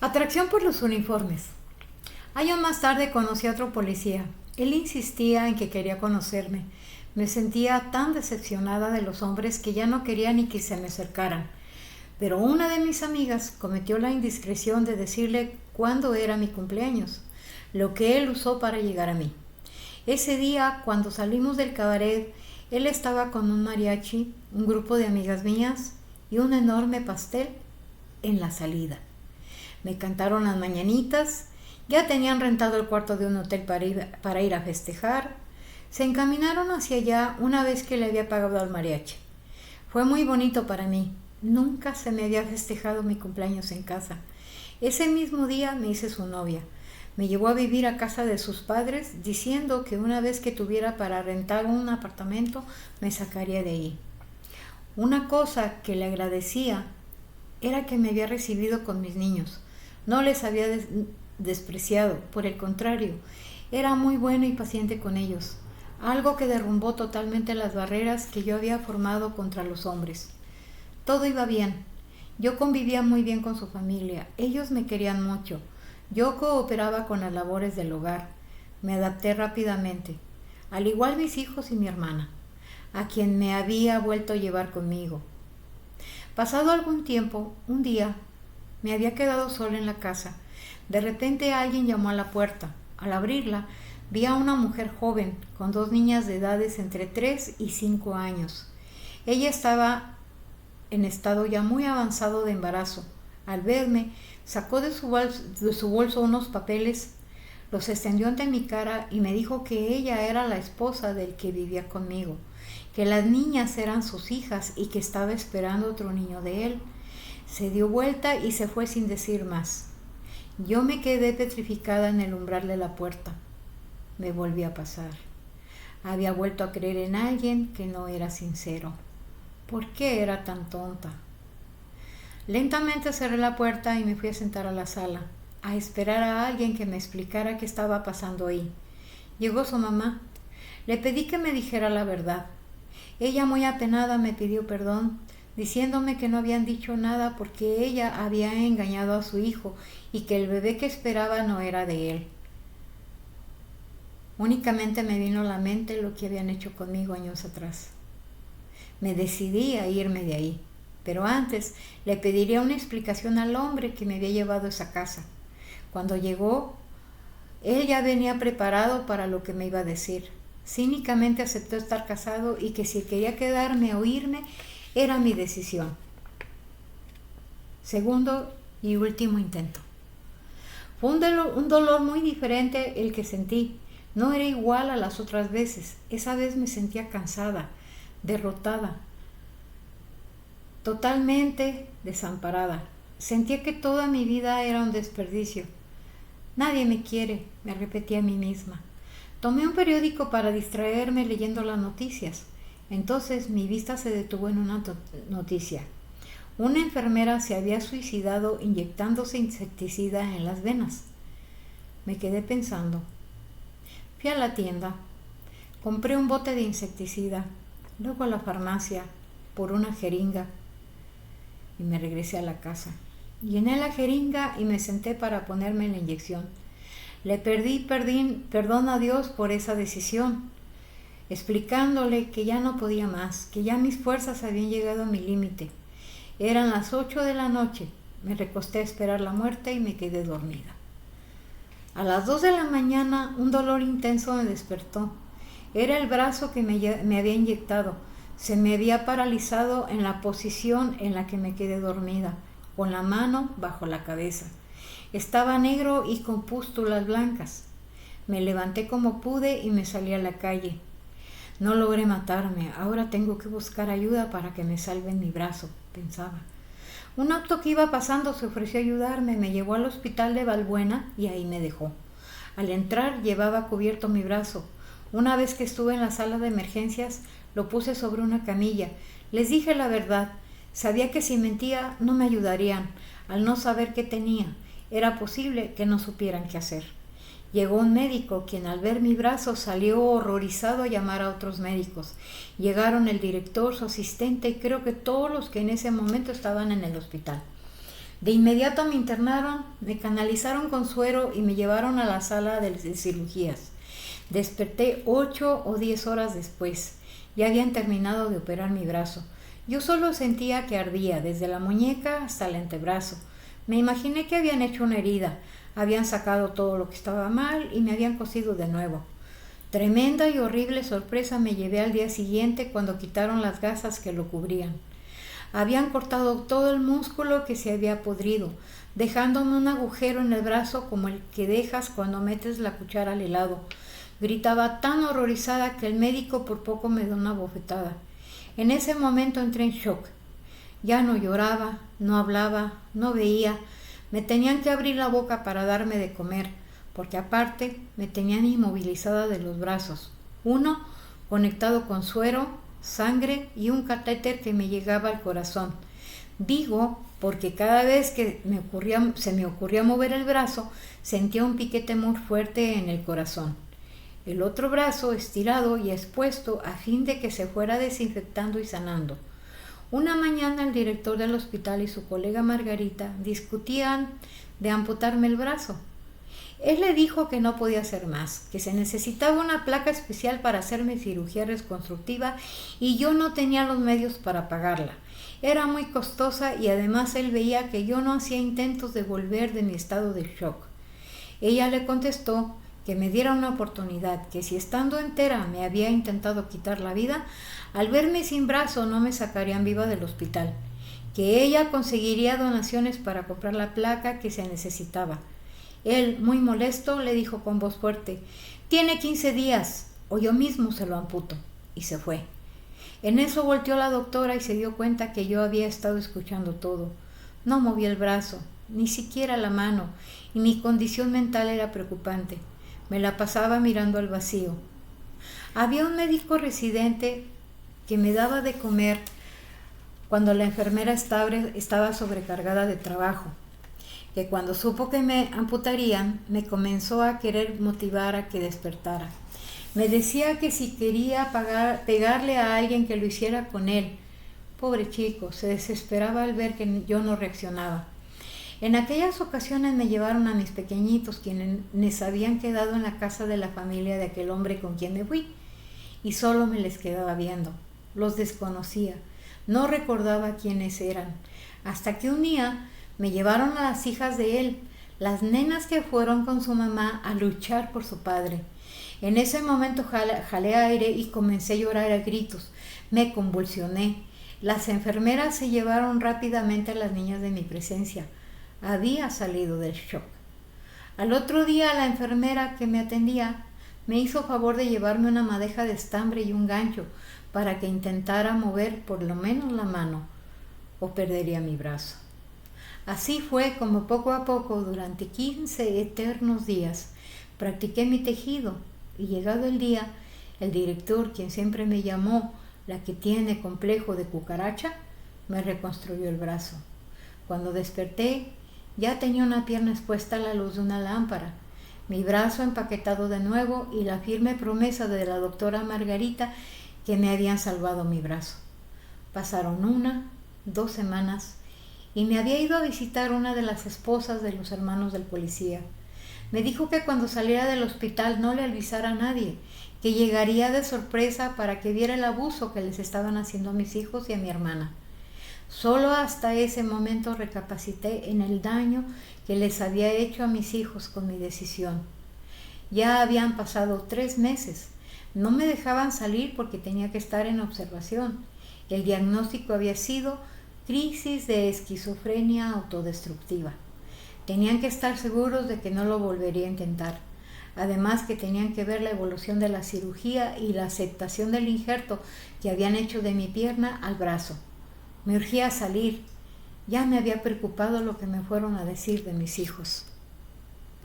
Atracción por los uniformes. Años más tarde conocí a otro policía. Él insistía en que quería conocerme. Me sentía tan decepcionada de los hombres que ya no quería ni que se me acercaran. Pero una de mis amigas cometió la indiscreción de decirle cuándo era mi cumpleaños, lo que él usó para llegar a mí. Ese día, cuando salimos del cabaret, él estaba con un mariachi, un grupo de amigas mías y un enorme pastel en la salida. Me cantaron las mañanitas, ya tenían rentado el cuarto de un hotel para ir a festejar. Se encaminaron hacia allá una vez que le había pagado al mariachi. Fue muy bonito para mí. Nunca se me había festejado mi cumpleaños en casa. Ese mismo día me hice su novia. Me llevó a vivir a casa de sus padres diciendo que una vez que tuviera para rentar un apartamento me sacaría de ahí. Una cosa que le agradecía era que me había recibido con mis niños. No les había despreciado, por el contrario, era muy bueno y paciente con ellos, algo que derrumbó totalmente las barreras que yo había formado contra los hombres. Todo iba bien. Yo convivía muy bien con su familia. Ellos me querían mucho. Yo cooperaba con las labores del hogar. Me adapté rápidamente, al igual mis hijos y mi hermana, a quien me había vuelto a llevar conmigo. Pasado algún tiempo, un día, me había quedado sola en la casa. De repente alguien llamó a la puerta. Al abrirla, vi a una mujer joven con dos niñas de edades entre 3 y 5 años. Ella estaba en estado ya muy avanzado de embarazo. Al verme, sacó de su bolso unos papeles, los extendió ante mi cara y me dijo que ella era la esposa del que vivía conmigo, que las niñas eran sus hijas y que estaba esperando otro niño de él. Se dio vuelta y se fue sin decir más. Yo me quedé petrificada en el umbral de la puerta. Me volví a pasar. Había vuelto a creer en alguien que no era sincero. ¿Por qué era tan tonta? Lentamente cerré la puerta y me fui a sentar a la sala, a esperar a alguien que me explicara qué estaba pasando ahí. Llegó su mamá. Le pedí que me dijera la verdad. Ella, muy apenada, me pidió perdón, diciéndome que no habían dicho nada porque ella había engañado a su hijo y que el bebé que esperaba no era de él. Únicamente me vino a la mente lo que habían hecho conmigo años atrás. Me decidí a irme de ahí, pero antes le pediría una explicación al hombre que me había llevado a esa casa. Cuando llegó, él ya venía preparado para lo que me iba a decir. Cínicamente aceptó estar casado y que si quería quedarme o irme, era mi decisión. Segundo y último intento. Fue un dolor muy diferente el que sentí. No era igual a las otras veces. Esa vez me sentía cansada, derrotada, totalmente desamparada. Sentía que toda mi vida era un desperdicio. Nadie me quiere, me repetía a mí misma. Tomé un periódico para distraerme leyendo las noticias. Entonces mi vista se detuvo en una noticia. Una enfermera se había suicidado inyectándose insecticida en las venas. Me quedé pensando. Fui a la tienda, compré un bote de insecticida, luego a la farmacia por una jeringa y me regresé a la casa. Llené la jeringa y me senté para ponerme la inyección. Le pedí perdón a Dios por esa decisión, explicándole que ya no podía más, que ya mis fuerzas habían llegado a mi límite. Eran las 8 de la noche, me recosté a esperar la muerte y me quedé dormida. A las 2 de la mañana un dolor intenso me despertó. Era el brazo que me había inyectado. Se me había paralizado en la posición en la que me quedé dormida, con la mano bajo la cabeza. Estaba negro y con pústulas blancas. Me levanté como pude y me salí a la calle. No logré matarme, ahora tengo que buscar ayuda para que me salven mi brazo, pensaba. Un auto que iba pasando se ofreció a ayudarme, me llevó al hospital de Valbuena y ahí me dejó. Al entrar llevaba cubierto mi brazo. Una vez que estuve en la sala de emergencias, lo puse sobre una camilla. Les dije la verdad. Sabía que si mentía no me ayudarían, al no saber qué tenía. Era posible que no supieran qué hacer. Llegó un médico, quien al ver mi brazo salió horrorizado a llamar a otros médicos. Llegaron el director, su asistente y creo que todos los que en ese momento estaban en el hospital. De inmediato me internaron, me canalizaron con suero y me llevaron a la sala de cirugías. Desperté 8 o 10 horas después. Ya habían terminado de operar mi brazo. Yo solo sentía que ardía, desde la muñeca hasta el antebrazo. Me imaginé que habían hecho una herida, habían sacado todo lo que estaba mal y me habían cosido de nuevo. Tremenda y horrible sorpresa me llevé al día siguiente cuando quitaron las gasas que lo cubrían. Habían cortado todo el músculo que se había podrido, dejándome un agujero en el brazo como el que dejas cuando metes la cuchara al helado. Gritaba tan horrorizada que el médico por poco me dio una bofetada. En ese momento entré en shock. Ya no lloraba, no hablaba, no veía. Me tenían que abrir la boca para darme de comer, porque aparte me tenían inmovilizada de los brazos. Uno conectado con suero, sangre y un catéter que me llegaba al corazón. Digo porque cada vez que se me ocurría mover el brazo, sentía un piquete muy fuerte en el corazón. El otro brazo estirado y expuesto a fin de que se fuera desinfectando y sanando. Una mañana el director del hospital y su colega Margarita discutían de amputarme el brazo. Él le dijo que no podía hacer más, que se necesitaba una placa especial para hacerme cirugía reconstructiva y yo no tenía los medios para pagarla. Era muy costosa y además él veía que yo no hacía intentos de volver de mi estado de shock. Ella le contestó que me diera una oportunidad, que si estando entera me había intentado quitar la vida, al verme sin brazo no me sacarían viva del hospital, que ella conseguiría donaciones para comprar la placa que se necesitaba. Él, muy molesto, le dijo con voz fuerte: «Tiene 15 días, o yo mismo se lo amputo», y se fue. En eso volteó la doctora y se dio cuenta que yo había estado escuchando todo. No moví el brazo, ni siquiera la mano, y mi condición mental era preocupante. Me la pasaba mirando al vacío. Había un médico residente que me daba de comer cuando la enfermera estaba sobrecargada de trabajo, que cuando supo que me amputarían, me comenzó a querer motivar a que despertara. Me decía que si quería pegarle a alguien que lo hiciera con él. Pobre chico, se desesperaba al ver que yo no reaccionaba. En aquellas ocasiones me llevaron a mis pequeñitos, quienes habían quedado en la casa de la familia de aquel hombre con quien me fui, y solo me les quedaba viendo. Los desconocía, no recordaba quiénes eran, hasta que un día me llevaron a las hijas de él, las nenas que fueron con su mamá a luchar por su padre. En ese momento jalé aire y comencé a llorar a gritos. Me convulsioné. Las enfermeras se llevaron rápidamente a las niñas de mi presencia. Había salido del shock. Al otro día la enfermera que me atendía me hizo favor de llevarme una madeja de estambre y un gancho para que intentara mover por lo menos la mano o perdería mi brazo. Así fue como poco a poco, durante 15 eternos días, practiqué mi tejido y llegado el día, el director, quien siempre me llamó la que tiene complejo de cucaracha, me reconstruyó el brazo. Cuando desperté, ya tenía una pierna expuesta a la luz de una lámpara, mi brazo empaquetado de nuevo y la firme promesa de la doctora Margarita que me habían salvado mi brazo. Pasaron 1, 2 semanas y me había ido a visitar una de las esposas de los hermanos del policía. Me dijo que cuando saliera del hospital no le avisara a nadie, que llegaría de sorpresa para que viera el abuso que les estaban haciendo a mis hijos y a mi hermana. Solo hasta ese momento recapacité en el daño que les había hecho a mis hijos con mi decisión. Ya habían pasado 3 meses. No me dejaban salir porque tenía que estar en observación. El diagnóstico había sido crisis de esquizofrenia autodestructiva. Tenían que estar seguros de que no lo volvería a intentar. Además que tenían que ver la evolución de la cirugía y la aceptación del injerto que habían hecho de mi pierna al brazo. Me urgía salir. Ya me había preocupado lo que me fueron a decir de mis hijos.